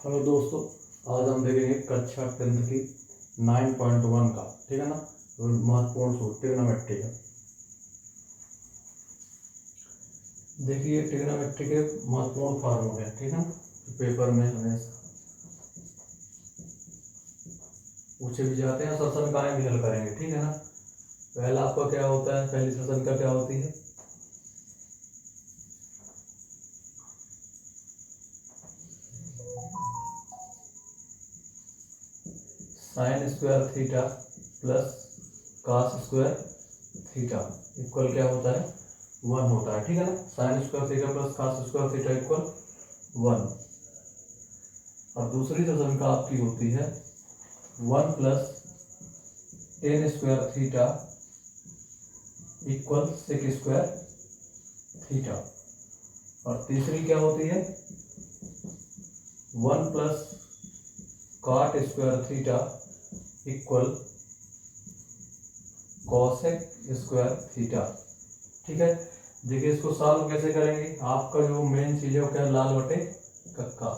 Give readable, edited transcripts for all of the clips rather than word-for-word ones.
Hello दोस्तों, आज हम देखेंगे कक्षा 10th की 9.1 का, ठीक है ना। तो महत्वपूर्ण सूत्र ट्रिग्नोमेट्री का। देखिए ट्रिग्नोमेट्री के महत्वपूर्ण फार्मूले, ठीक है ना। तो पेपर में हमें पूछे भी जाते हैं, सर समीकरण भी हल करेंगे, ठीक है ना। पहला आपका क्या होता है, पहली समीकरण क्या होती है, sine square theta plus cos square theta equal क्या होता है, 1 होता है, ठीक है ना। Sine square theta plus cos square theta equal 1। और दूसरी जो समीकरण आपकी होती है 1 plus tan square theta equal sec square theta. और तीसरी क्या होती है 1 plus cot square theta equal cosec square theta, ठीक है। देखिए इसको सॉल्व कैसे करेंगे, आपका जो मेन चीज है वो क्या है, लाल बटे कक्का,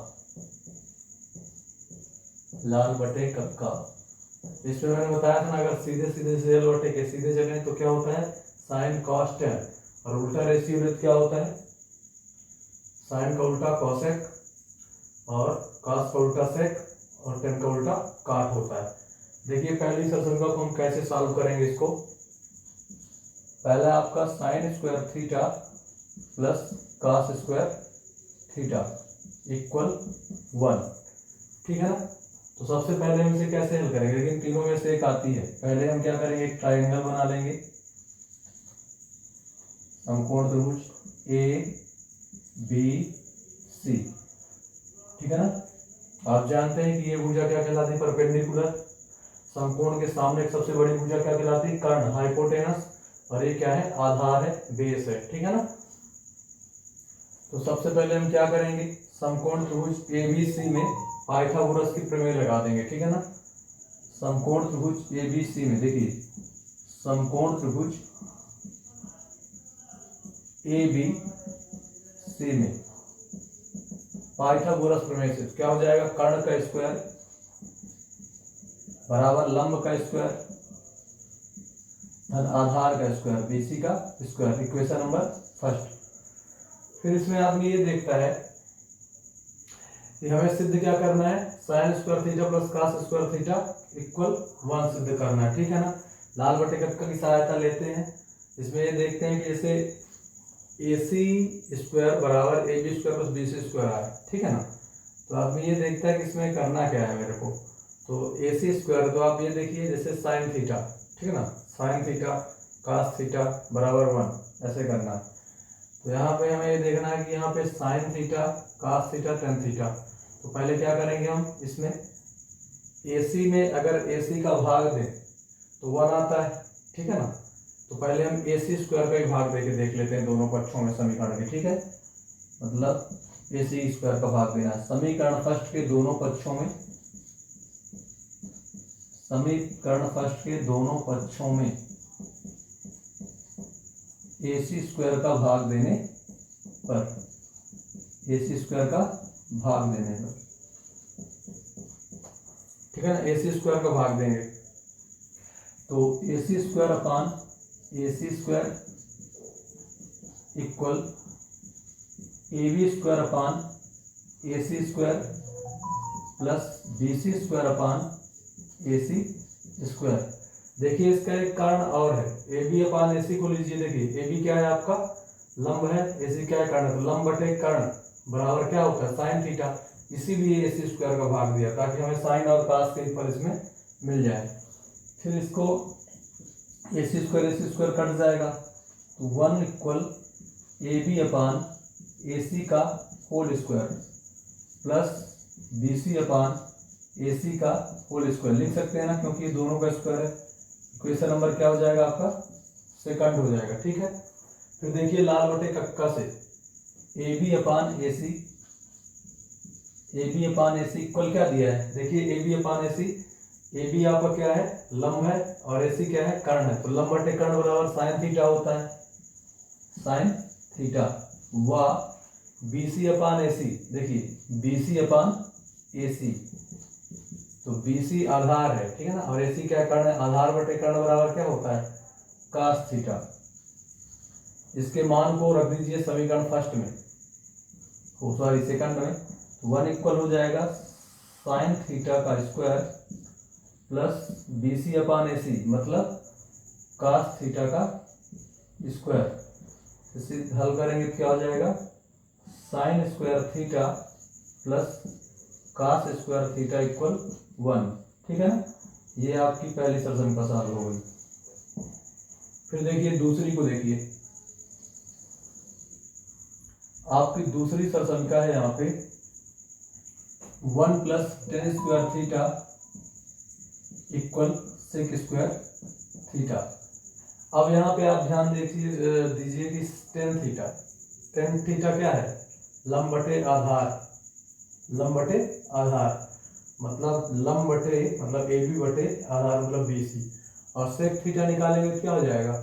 लाल बटे कक्का। इसमें मैंने बताया था ना, अगर सीधे सीधे से एल बटे के सीधे चले तो क्या होता है साइन कॉस टेन, और उल्टा रेशियो क्या होता है साइन का उल्टा कॉसेक और कॉस का उल्टा सेक और टेन का उल्टा काट होता है। देखिए पहली समीकरण को हम कैसे सॉल्व करेंगे, इसको पहला आपका sign square theta plus cos square theta equal 1, ठीक है ना। तो सबसे पहले हम इसे कैसे हल करेंगे, लेकिन तीनों में से एक आती है। पहले हम क्या करेंगे, एक ट्रायंगल बना लेंगे, समकोण त्रिभुज ए बी सी, ठीक है ना। आप जानते हैं कि ये भुजा क्या कहलाती है, परपेंडिकुलर। समकोण के सामने एक सबसे बड़ी भुजा क्या कहलाती है, कर्ण, हाइपोटेनस। और ये क्या है, आधार है, बेस है, ठीक है ना। तो सबसे पहले हम क्या करेंगे, समकोण त्रिभुज एबीसी में पाइथागोरस की प्रमेय लगा देंगे, ठीक है ना। समकोण त्रिभुज एबीसी में देखिए, समकोण त्रिभुज एबीसी में पाइथागोरस प्रमेय से क्या हो जाएगा, कर्ण का स्क्वायर बराबर लंब का स्क्वायर धन आधार का स्क्वायर बीसी का स्क्वायर, इक्वेशन नंबर फर्स्ट। फिर इसमें आदमी ये देखता है कि हमें सिद्ध क्या करना है, sine square theta plus cos square theta equal 1 सिद्ध करना है, ठीक है ना। लाल बटे कक्का की सहायता लेते हैं। इसमें ये देखते हैं कि जैसे AC स्क्वायर बराबर AB square plus BC square आया, ठीक है ना। तो आदमी ये देखता है कि इसमें करना क्या है मेरे को, तो AC स्क्वायर, तो आप ये देखिए जैसे साइन थीटा, ठीक है ना, साइन थीटा कॉस थीटा बराबर 1 ऐसे करना है। तो यहाँ पे हमें ये देखना है कि यहाँ पे sine theta cos theta tan theta. तो पहले क्या करेंगे हम, इसमें AC में अगर AC का भाग दें तो 1 आता है, ठीक है ना। तो पहले हम AC स्क्वायर का ही भाग देके देख लेते हैं दोनों पक्षों में समीकरण के, ठीक है। मतलब AC स्क्वायर का भाग देना है समीकरण फर्स्ट के दोनों पक्षों में, समीकरण फर्स्ट के दोनों पक्षों में AC स्क्वायर का भाग देने पर, AC स्क्वायर का भाग देने पर, ठीक है ना, AC स्क्वायर का भाग देंगे। तो AC square upon AC square equal AB square upon AC square plus BC square upon AC square. देखिए इसका एक कारण और है, AB अपान AC को लीजिए। देखिए AB क्या है आपका, लंब है, AC क्या है, कर्ण। तो लंब बटे कर्ण बराबर क्या होता है साइन थीटा, इसीलिए AC स्क्वायर का भाग दिया ताकि हमें साइन और कॉस के फल इसमें मिल जाए। फिर इसको AC स्क्वायर कट जाएगा, तो 1 इक्वल AB अपान AC का होल स्क्वायर प्लस BC अपान AC का होल स्क्वायर लिख सकते हैं ना, क्योंकि ये दोनों का स्क्वायर है। इक्वेशन नंबर क्या हो जाएगा आपका, सेकंड हो जाएगा, ठीक है। फिर देखिए लाल बटे कक्का से AB अपान AC, AB अपान AC इक्वल क्या दिया है, देखिए AB अपान AC, AB आपका क्या है, लंब है, और AC क्या है, कर्ण है। तो लंब बटे कर्ण बराबर साइन थीटा होता है, साइन थीटा। व BC अपान AC, देखिए BC अपान AC, तो BC आधार है, ठीक है ना, और AC क्या कर्ण है, आधार बटे कर्ण बराबर क्या होता है, cos थीटा। इसके मान को रख दीजिए समीकरण फर्स्ट में, सॉरी सेकंड में, 1 इक्वल हो जाएगा साइन थीटा का स्क्वायर प्लस BC अपान AC, मतलब cos थीटा का स्क्वायर। इसे हल करेंगे तो क्या हो जाएगा, sign square theta plus cos square theta equal 1, ठीक है ना। ये आपकी पहली सरसम सॉल्व हो गई। फिर देखिए दूसरी को देखिए, आपकी दूसरी सरसंख्या है यहाँ पे 1 plus tan square theta equal sec square theta. अब यहाँ पे आप ध्यान दीजिए कि टेन थीटा क्या है, लंब बटे आधार, लंब बटे आधार मतलब लंब बटे मतलब AB बटे आधार मतलब BC, और सेक थीटा निकालेंगे तो क्या हो जाएगा,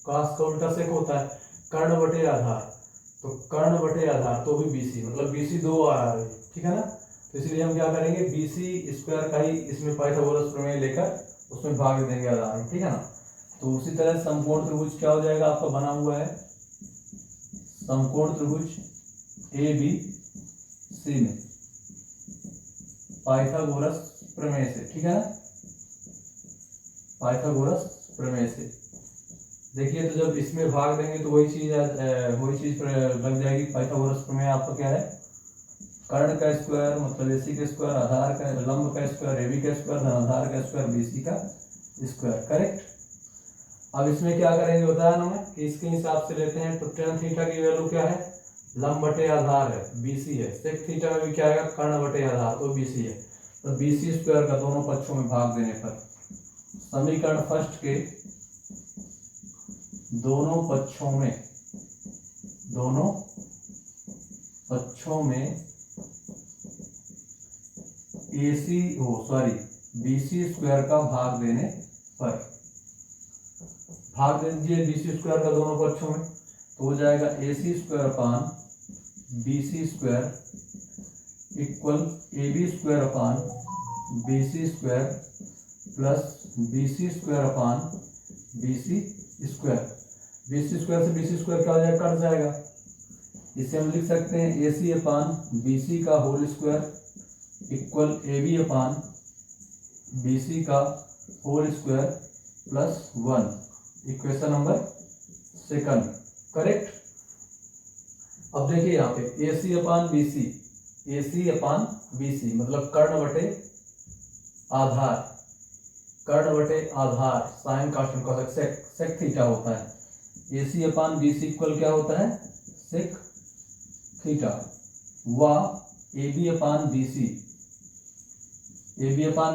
cos का उल्टा सेक होता है, कर्ण बटे आधार, तो कर्ण बटे आधार तो भी BC मतलब BC दो बार आ रही है, ठीक है ना। तो इसलिए हम क्या करेंगे, BC स्क्वायर का ही इसमें पाइथागोरस प्रमेय लेकर उसमें भाग देंगे आधार में, ठीक है ना। तो उसी तरह समकोण त्रिभुज क्या हो जाएगा आपका बना हुआ है, समकोण त्रिभुज ABC में पाइथागोरस प्रमेय से, ठीक है ना, पाइथागोरस प्रमेय से। देखिए तो जब इसमें भाग देंगे तो वही चीज लग जाएगी। पाइथागोरस प्रमेय आपका क्या है, कर्ण का स्क्वायर मतलब AC का स्क्वायर, आधार का लंब का स्क्वायर AB का स्क्वायर, आधार का स्क्वायर BC का स्क्वायर, करेक्ट। अब इसमें क्या करेंगे बताया ना मैं कि इसके हिसाब से लेते हैं, तो टेन थीटा की वैल्यू क्या है, लंब बटे आधार है BC है, सेक थीटा में भी क्या आएगा, कर्ण बटे आधार तो BC है, तो BC स्क्वायर का दोनों पक्षों में भाग देने पर समीकरण फर्स्ट के दोनों पक्षों में BC स्क्वायर का भाग देने पर, भाग दे दीजिए BC स्क्वायर का दोनों पक्षों में, तो हो जाएगा AC square upon BC square equal AB square upon BC square plus BC square upon BC square. BC square से BC स्क्वायर क्या हो जाएगा, कट जाएगा। इसे हम लिख सकते हैं AC अपान BC का whole square equal AB upon BC का whole square plus 1, equation number second, correct. अब देखिए यहाँ पे AC अपान BC मतलब कर्ण बटे आधार, कर्ण बटे आधार साइन कास्ट का सेक थीटा होता है। AC अपान BC इक्वल क्या होता है, सेक थीटा, व AB अपान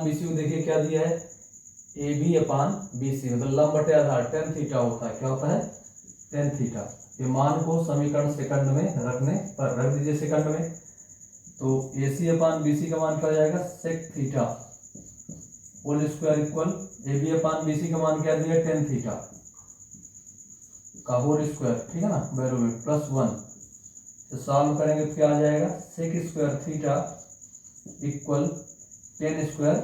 BC को देखिए क्या दिया है, AB अपान BC मतलब लंब बटे आधार टेन थीटा होता है, क्या होता है, टेन थीटा। ये मान को समीकरण सेकंड में रखने पर रख दीजिए सेकंड में, तो AC अपान BC का मान क्या हो जाएगा, sec theta whole square equal AB upon BC का मान क्या दिया, टेन थीटा का होल स्क्वायर, ठीक है ना, वैल्यू में प्लस 1। तो सॉल्व करेंगे तो क्या आ जाएगा, sec square theta equal tan square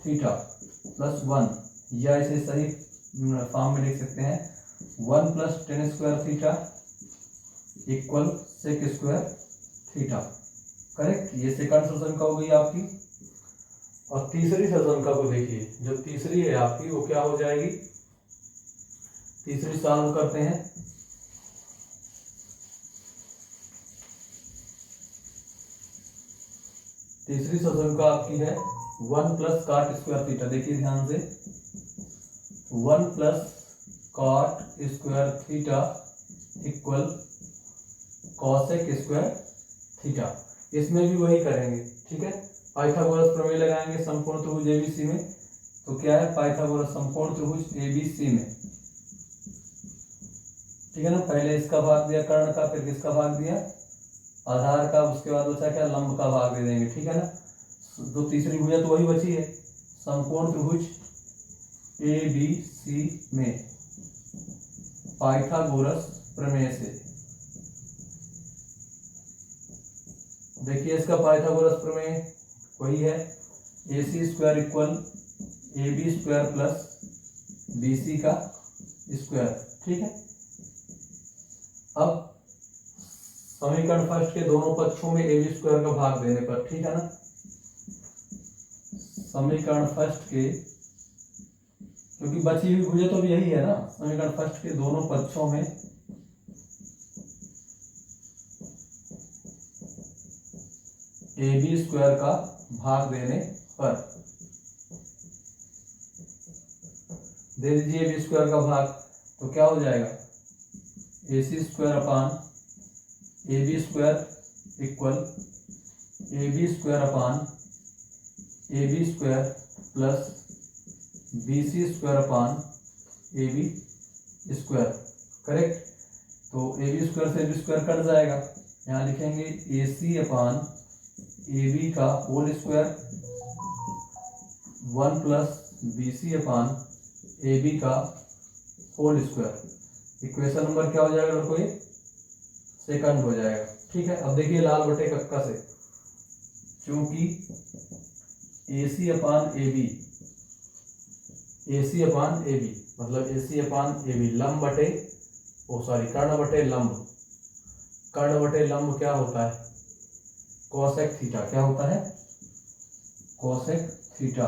theta plus 1, या इसे सही फॉर्म में लिख सकते हैं 1 plus tan square theta equal sec square theta, correct. ये सेकंड सरसंख्या हो गई आपकी। और तीसरी सरसंख्या को देखिए, जो तीसरी है आपकी वो क्या हो जाएगी, तीसरी सॉल्व करते हैं। तीसरी सरसंख्या आपकी है 1 प्लस कॉट स्क्वायर थीटा। देखिए ध्यान से, 1 plus cot square theta equal cosec square theta. इसमें भी वही करेंगे, ठीक है। पाइथागोरस प्रमेय लगाएंगे समकोण त्रिभुज ABC में, तो क्या है, पाइथागोरस समकोण त्रिभुज ABC में, ठीक है ना। पहले इसका भाग दिया कर्ण का, फिर किसका भाग दिया, आधार का, उसके बाद बचा क्या, लंब का भाग दे देंगे, ठीक है ना। तो तीसरी भुजा तो वही बची है, समकोण त्रिभुज ABC में पाइथागोरस प्रमेय से। देखिए इसका पाइथागोरस प्रमेय वही है A C square equal A B square plus B C का स्क्वायर। ठीक है, अब समीकरण फर्स्ट के दोनों पक्षों में ए बी स्क्वायर का भाग देने पर, ठीक है ना, समीकरण फर्स्ट के, क्योंकि बची हुई भुजा तो यही है ना, समीकरण फर्स्ट के दोनों पक्षों में ए बी स्क्वायर का भाग देने पर, दे दीजिए ए बी स्क्वायर का भाग, तो क्या हो जाएगा A C square upon A B square equal A B square upon A B square plus B C square upon A B square. Correct, तो ए बी स्क्वायर से ए बी स्क्वायर कट जाएगा, यहाँ लिखेंगे A C upon A B का whole square 1 plus B C upon A B का whole square. Equation number क्या हो जाएगा लड़कों, ये सेकंड हो जाएगा। ठीक है, अब देखिए लाल बटे कक्का से, क्योंकि ए C upon A B, A C upon A B मतलब ए सी अपान ए बी लंब बटे कर्ण बटे लंब, कर्ण बटे लंब क्या होता है कोसेक थीटा, क्या होता है कोसेक थीटा।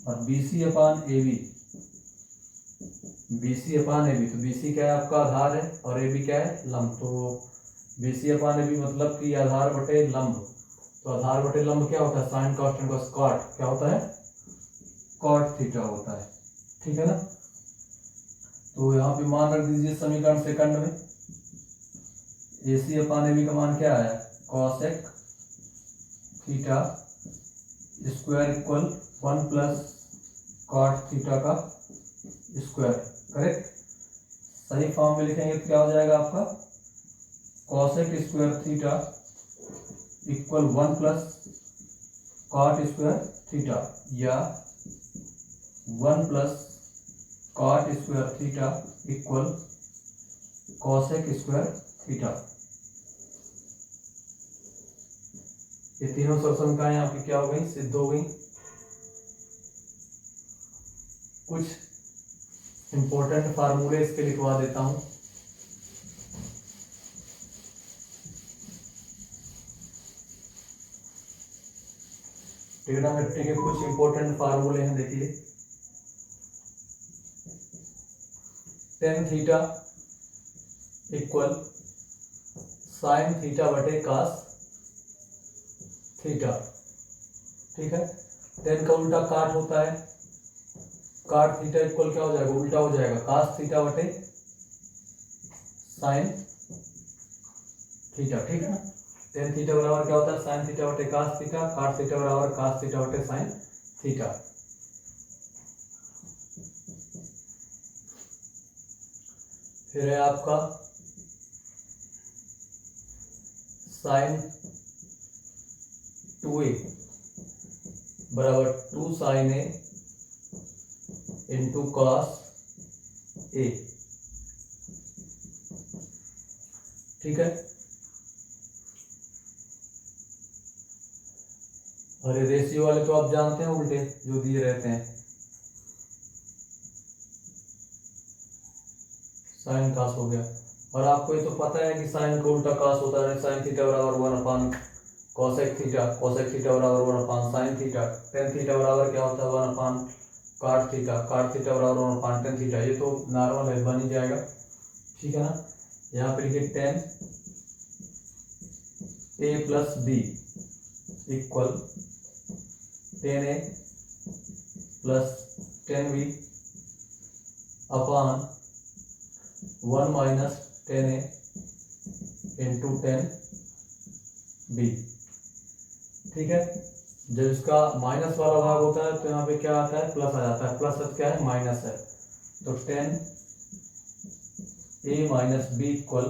और B C upon A B, B C upon A B, तो बी सी क्या है आपका आधार है और ए बी क्या है लंब, तो B C upon A B मतलब कि आधार बटे लंब, तो आधार बटे लंब क्या होता है sine cos tan cos cot, क्या होता है कॉट थीटा होता है। ठीक है ना, तो यहाँ पे मान रख दीजिए समीकरण सेकंड में ए सी अपान ए बी का मान क्या आया cosec theta square equal 1 plus cot theta का स्क्वायर। करेक्ट, सही फॉर्म में लिखेंगे तो क्या हो जाएगा आपका cosec square theta equal 1 plus cot square theta, या 1 plus cot square theta equal cosec square theta. ये तीनों समीकरण आपकी क्या हो गई सिद्ध हो गई। कुछ इंपॉर्टेंट फार्मूले इसके लिखवा देता हूं। ट्रिग्नोमेट्री के कुछ इंपॉर्टेंट फार्मूले हैं, देखिए tan theta equal sine theta बटे कास थीटा। ठीक है, टेन का उल्टा काट होता है, काट थीटा इक्वल क्या हो जाएगा उल्टा हो जाएगा कास थीटा बटे साइन थीटा। ठीक है ना, टेन थीटा बराबर क्या होता है साइन थीटा बटे कास थीटा, काट थीटा बराबर कास थीटा बटे साइन थीटा। फिर है आपका साइन 2a बराबर 2 sign A into cos A. ठीक है, और ये रेशियो वाले तो आप जानते हैं उल्टे जो दिए रहते हैं, साइन कास हो गया। और आपको ये तो पता है कि साइन का उल्टा कास होता है, साइन थीटा बराबर 1 अपान कॉसेक थीटा, कॉसेक थीटा बराबर 1 अपान साइन थीटा, टेन थीटा बराबर क्या होता है 1 अपान काट थीटा, काट थीटा बराबर 1 अपान टेन थीटा। ये तो नॉर्मल है, बन ही जाएगा। ठीक है ना, यहाँ पे लिखिए ten A plus B equal ten A plus ten B upon 1 minus ten A into ten B. ठीक है, जब इसका माइनस वाला भाग होता है तो यहाँ पे क्या आता है प्लस आ जाता है, प्लस अब क्या है माइनस है, तो ten A minus B equal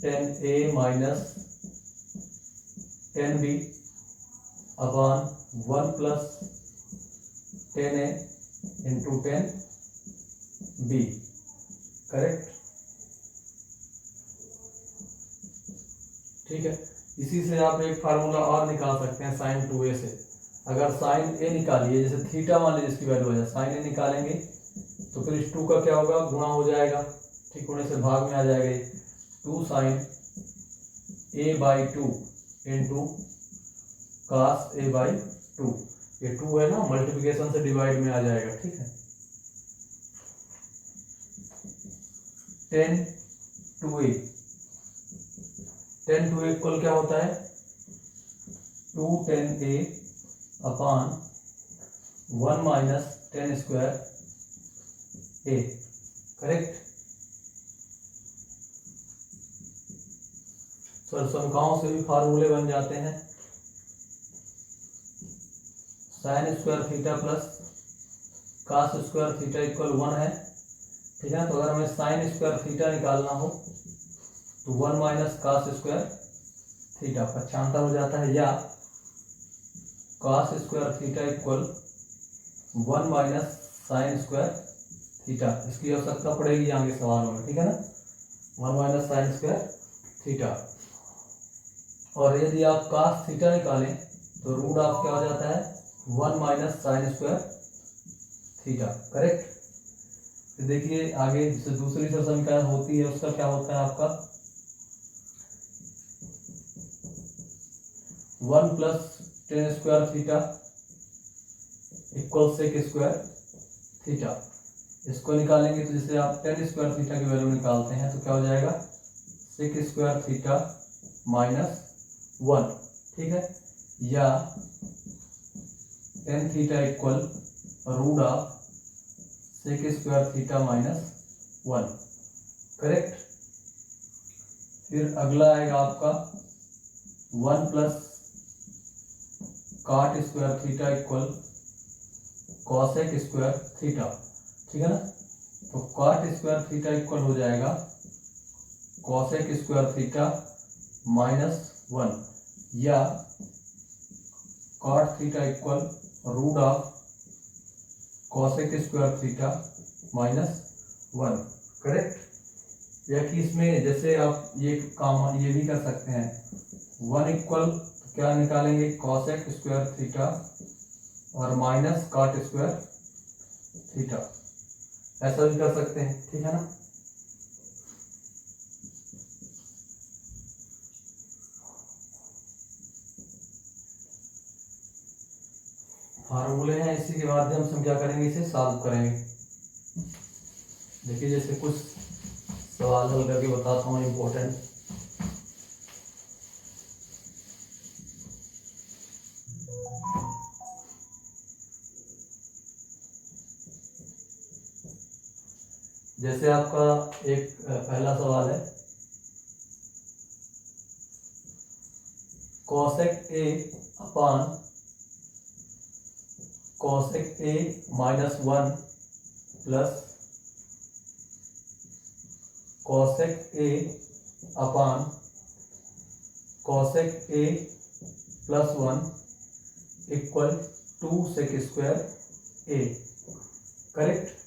ten A minus ten B upon 1 plus ten A into ten B. Correct, ठीक है। इसी से आप एक फार्मूला और निकाल सकते हैं साइन 2a से। अगर साइन a निकालिए, जैसे थीटा मान लीजिए इसकी वैल्यू है, साइन a निकालेंगे तो फिर इस 2 का क्या होगा, गुणा हो जाएगा, ठीक होने से भाग में आ जाएगा ये 2 sign a/2 into cos a/2। ये 2 है ना, मल्टीप्लिकेशन से डिवाइड में आ जाएगा, ठीक है। 10 2a, 10 2a इक्वल क्या होता है, 2 10a upon 1 minus 10 square a, correct. संख्याओं से भी फार्मूले बन जाते हैं। Sine square theta plus cos square theta equal 1 है, ठीक है। तो अगर हमें साइन स्क्वायर थीटा निकालना हो तो 1 माइनस कास स्क्वायर थीटा पक्षांतर हो जाता है, या cos square theta equal 1 minus sine square theta. इसकी आवश्यकता पड़ेगी आगे सवालों में, ठीक है ना, 1 माइनस साइन स्क्वायर थीटा। और यदि आप कास थीटा निकालें तो रूट ऑफ क्या हो जाता है, 1 minus sine square theta, correct. फिर देखिए आगे जैसे दूसरी जो समीकरण होती है उसका क्या होता है आपका 1 plus 10 square theta equal sec square theta. इसको निकालेंगे तो जैसे आप 10 स्क्वायर थीटा की वैल्यू निकालते हैं तो क्या हो जाएगा, सेक स्क्वायर थीटा माइनस 1, ठीक है, या 10 theta equal root of sec square theta minus 1, correct. फिर अगला आएगा आपका 1 plus cot square theta equal cosec square theta, ठीक है ना। तो कॉट स्क्वायर थीटा इक्वल हो जाएगा कॉसेक स्क्वायर थीटा माइनस 1, या cot theta equal root of cosec square theta minus 1, correct. या कि इसमें जैसे आप ये काम ये भी कर सकते हैं, 1 इक्वल क्या निकालेंगे, कॉसेक स्क्वायर थीटा और माइनस कॉट स्क्वायर थीटा, ऐसा भी कर सकते हैं, ठीक है ना। फार्मूले हैं, इसी के माध्यम से हम क्या करेंगे, इसे सॉल्व करेंगे। देखिए जैसे कुछ सवाल हल करके बताता हूँ इम्पोर्टेंट। जैसे आपका एक पहला सवाल है, cosec A upon cosec A minus 1 plus cosec A upon cosec A plus 1 equal 2 sec square A, correct.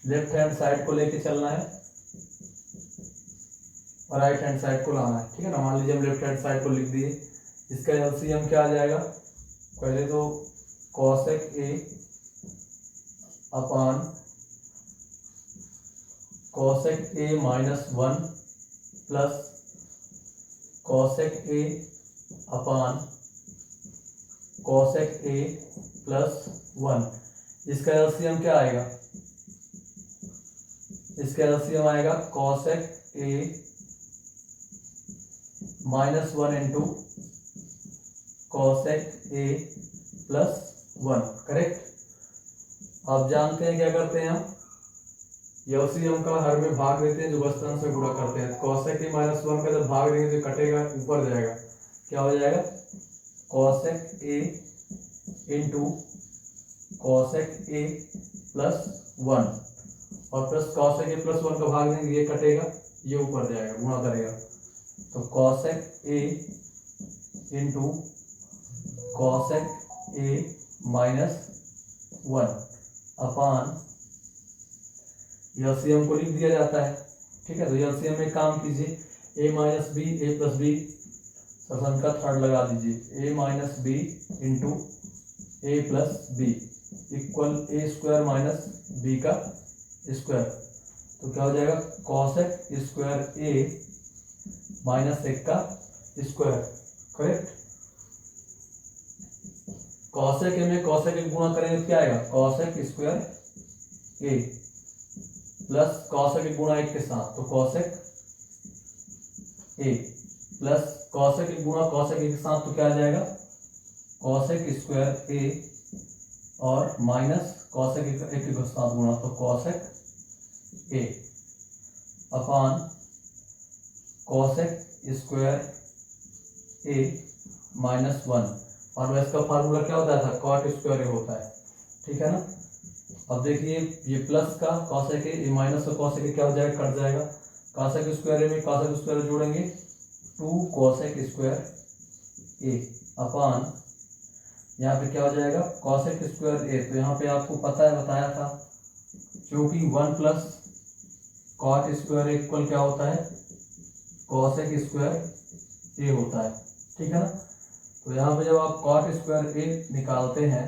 Left hand side को लेके चलना है और राइट हैंड साइड को लाना है, ठीक है ना। मान लीजिए हम लेफ्ट हैंड साइड को लिख दिए, इसका एलसीएम क्या आ जाएगा, पहले तो cosec A upon cosec A minus 1 plus cosec A upon cosec A plus 1। इसका एलसीएम क्या आएगा, इसका एलसीएम आएगा cosec A minus 1 into cosec A plus 1, correct. आप जानते हैं क्या करते हैं हम, एलसीएम का हर में भाग देते हैं, जो बस्तन से गुणा करते हैं। कॉसेक ए माइनस 1 का जब भाग देंगे तो कटेगा, ऊपर जाएगा, क्या हो जाएगा, cosec A into cosec A plus 1, और प्लस कॉसेक ए प्लस 1 का भाग देंगे, ये कटेगा, ये ऊपर जाएगा, गुणा करेगा। तो cosec A into cosec A minus 1 upon LCM को लिख दिया जाता है, ठीक है। तो एलसीएम में काम कीजिए, A minus B, A plus B sum का थर्ड लगा दीजिए, A minus B into A plus B equal A square minus B का स्क्वायर। तो क्या हो जाएगा, कॉसेक स्क्वायर ए माइनस एक का स्क्वायर, करेक्ट। कॉसेक ए में कॉसेक एक गुणा करेंगे तो क्या आएगा, कॉसेक स्क्वायर ए प्लस कॉसेक एक गुणा एक के साथ, तो कॉसेक ए प्लस कॉसेक एक गुणा कॉसेक एक के साथ, तो क्या आ जाएगा, कॉसेक स्क्वायर ए और माइनस कॉसेक एक के साथ गुणा, तो cosec A upon cosec square A minus 1। और इसका फार्मूला क्या होता था, कॉट स्क्वायर ए होता है, ठीक है ना। अब देखिए ये प्लस का कॉसेक ए माइनस का कॉसेक ए क्या हो जाएगा, कट जाएगा। कॉसेक स्क्वायर ए में कॉसेक स्क्वायर जोड़ेंगे 2 कॉसेक स्क्वायर ए अपॉन यहाँ पे क्या हो जाएगा, कॉसेक स्क्वायर ए। तो यहाँ पे आपको पता है, बताया था, क्योंकि 1 प्लस कॉट स्क्वायर इक्वल क्या होता है, कॉसेक स्क्वायर ए होता है, ठीक है ना। तो यहाँ पे जब आप कॉट स्क्वायर ए निकालते हैं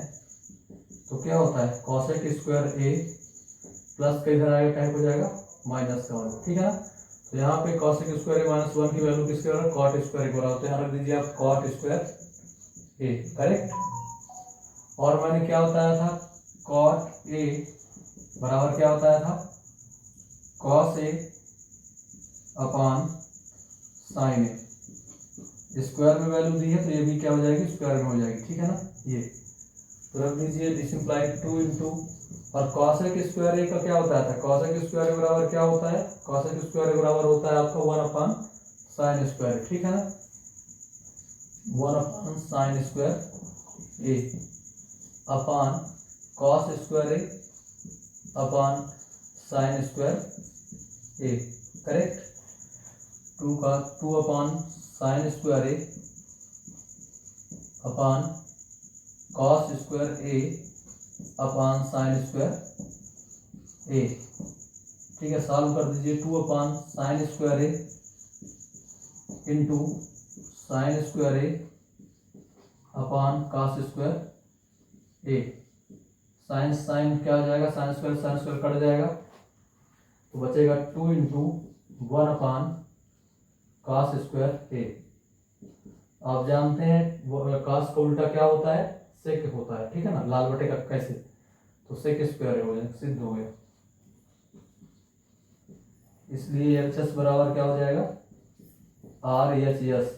तो क्या होता है, कॉसेक स्क्वायर ए प्लस का इधर आएगा, क्या हो जाएगा, माइनस का 1, ठीक है ना। तो यहाँ पे कॉसेक स्क्वायर ए माइनस 1 की वैल्यू किसके बराबर, कॉट स्क्वायर ए बराबर, तो यहाँ रख दीजिए आप कॉट स्क्वायर ए, करेक्ट। और मैंने क्या बताया था, कॉट ए बराबर क्या बताया था, cos A upon sine A. Square में वैल्यू दी है तो ये भी क्या हो जाएगी, स्क्वायर में हो जाएगी, ठीक है ना। ये तो रख दीजिए, दिस इंप्लाइड 2 इंटू, और कॉसेक स्क्वायर ए का क्या होता है, कॉसेक स्क्वायर ए बराबर क्या होता है, कॉसेक स्क्वायर ए बराबर होता है आपका 1 अपॉन साइन स्क्वायर, ठीक है ना। 1 upon sine square A upon cos square A upon sine square A, correct. 2 upon sine square A upon cos square A upon sine square ए, ठीक है। सॉल्व कर दीजिए, 2 अपॉन साइन स्क्वायर ए into sine square ए upon cos square ए। Sign sign क्या हो जाएगा, sine square cut जाएगा, तो बचेगा 2 इंटू 1 अपॉन कॉस स्क्वायर ए। आप जानते हैं वो कॉस का उल्टा क्या होता है, सेक होता है, ठीक है ना, लाल बटे का कैसे, तो सेक स्क्वायर हो जाएगा, सिद्ध हो गया। इसलिए एच एस बराबर क्या हो जाएगा, R H S,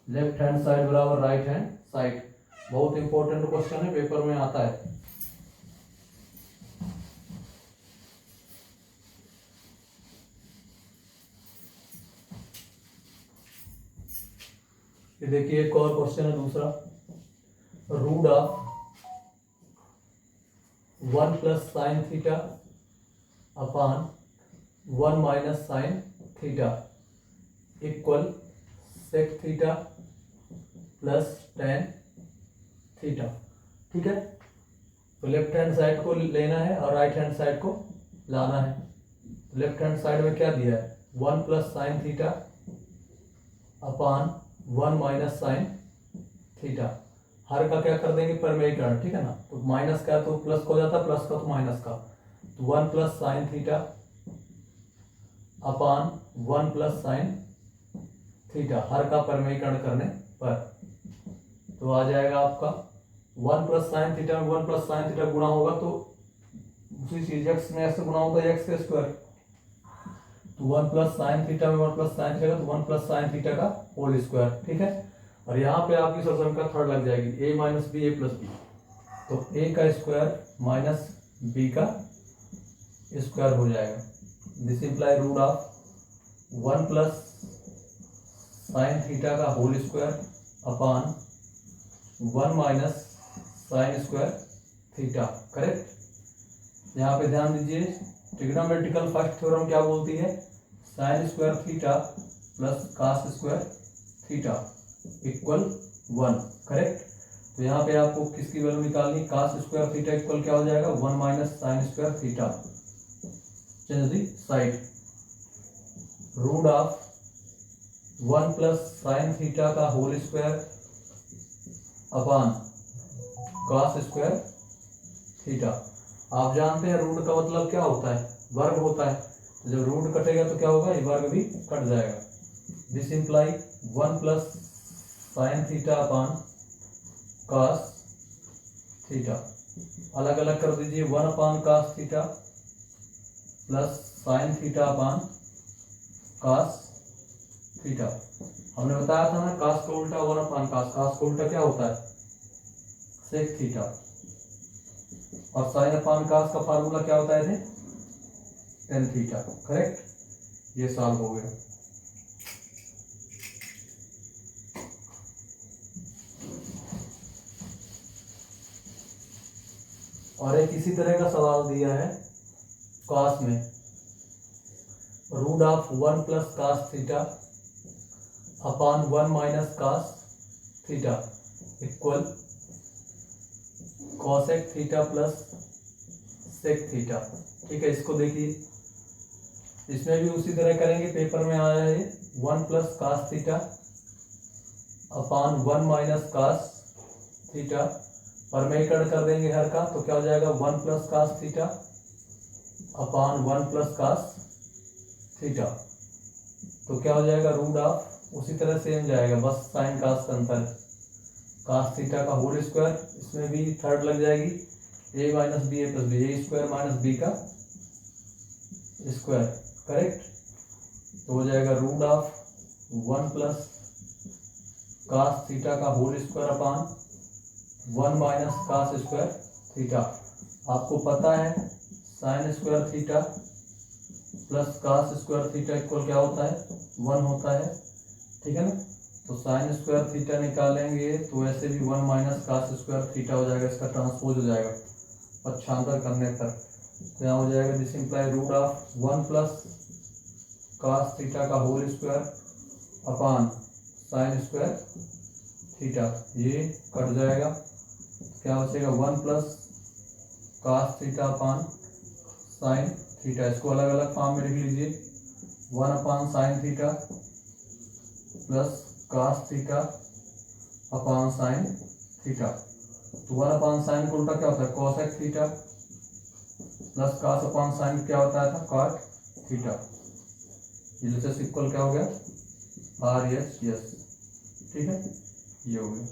left hand side बराबर राइट हैंड साइड। बहुत इंपॉर्टेंट क्वेश्चन है, पेपर में आता है। ये देखिए एक और क्वेश्चन है दूसरा, root of 1 plus sine theta upon 1 minus sine theta equal sec theta plus tan theta, ठीक है। तो लेफ्ट हैंड साइड को लेना है और राइट हैंड साइड को लाना है। लेफ्ट हैंड साइड में क्या दिया है, 1 plus sine theta upon 1 minus sine theta. हर का क्या कर देंगे, परमेयीकरण, ठीक है ना। तो माइनस का तो प्लस हो जाता, प्लस का तो माइनस का, तो 1 plus sine theta upon 1 plus sine theta, हर का परमेयीकरण करने पर तो आ जाएगा आपका 1 प्लस साइन थीटा में 1 प्लस साइन थीटा गुणा होगा तो उसी चीज एक्स में एक्स गुणा होगा एक्स का स्क्वायर, तो 1 प्लस साइन थीटा में 1 प्लस साइन थीटा तो 1 प्लस साइन थीटा का होल स्क्वायर, ठीक है। और यहाँ पे आपकी सम थर्ड लग जाएगी, a minus B A plus B, तो a का स्क्वायर माइनस b का स्क्वायर हो जाएगा। This imply root of 1 plus sine theta का whole square upon 1 minus sine square theta, correct. यहाँ पे ध्यान दीजिए, ट्रिग्नोमेट्रिकल फर्स्ट थ्योरम क्या बोलती है, sine square theta plus cos square theta equal 1, correct. तो यहाँ पे आपको किसकी वैल्यू निकालनी, कॉस स्क्वायर थीटा इक्वल क्या हो जाएगा, 1 minus sine square theta. Change the side, root of 1 plus sine theta का whole square upon cos square theta. आप जानते हैं रूट का मतलब क्या होता है, वर्ग होता है। तो जब रूट कटेगा तो क्या होगा, ये वर्ग भी कट जाएगा। This imply 1 plus sine theta upon cos theta. अलग अलग कर दीजिए, 1 upon cos theta plus sine theta upon cos theta. हमने बताया था ना कॉस का उल्टा 1 अपॉन कॉस, कॉस का उल्टा क्या होता है, सेक थीटा। और साइन अपॉन कॉस का फार्मूला क्या होता है, टेन थीटा। करेक्ट, ये सॉल्व हो गया। और एक इसी तरह का सवाल दिया है कॉस में, root of 1 plus cos theta upon 1 minus cos theta equal cosec theta plus sec theta. ठीक है, इसको देखिए, इसमें भी उसी तरह करेंगे, पेपर में आया है 1 plus cos theta upon 1 minus cos theta, परमेकरण कर देंगे हर का, तो क्या हो जाएगा 1 plus cos theta upon 1 plus cos theta. तो क्या हो जाएगा रूट ऑफ, उसी तरह सेम जाएगा, बस साइन कॉस का अंतर, कॉस थीटा का होल स्क्वायर, इसमें भी थर्ड लग जाएगी, A minus B A plus B, A square minus B का स्क्वायर। करेक्ट, तो हो जाएगा root of 1 plus cos theta का whole square upon 1 minus cos square theta. आपको पता है sine square theta plus cos square theta equal क्या होता है, 1 होता है। ठीक है ना, तो साइन स्क्वायर थीटा निकालेंगे तो वैसे भी 1 माइनस कॉस स्क्वायर थीटा हो जाएगा, इसका ट्रांसपोज हो जाएगा पक्षांतर करने पर। तो यहाँ हो जाएगा this imply root of 1 plus cos theta का whole square upon sine square theta, ये कट जाएगा, क्या बचेगा 1 plus cos theta upon sine theta. इसको अलग अलग फॉर्म में लिख लीजिए, 1 upon sine theta plus cos theta upon sine theta. तो 1 अपॉन साइन को उल्टा क्या होता है, cosec theta plus cos upon sine क्या होता था, कॉट थीटा। ये जैसे इक्वल क्या हो गया, आर एस। ठीक है, ये हो गया।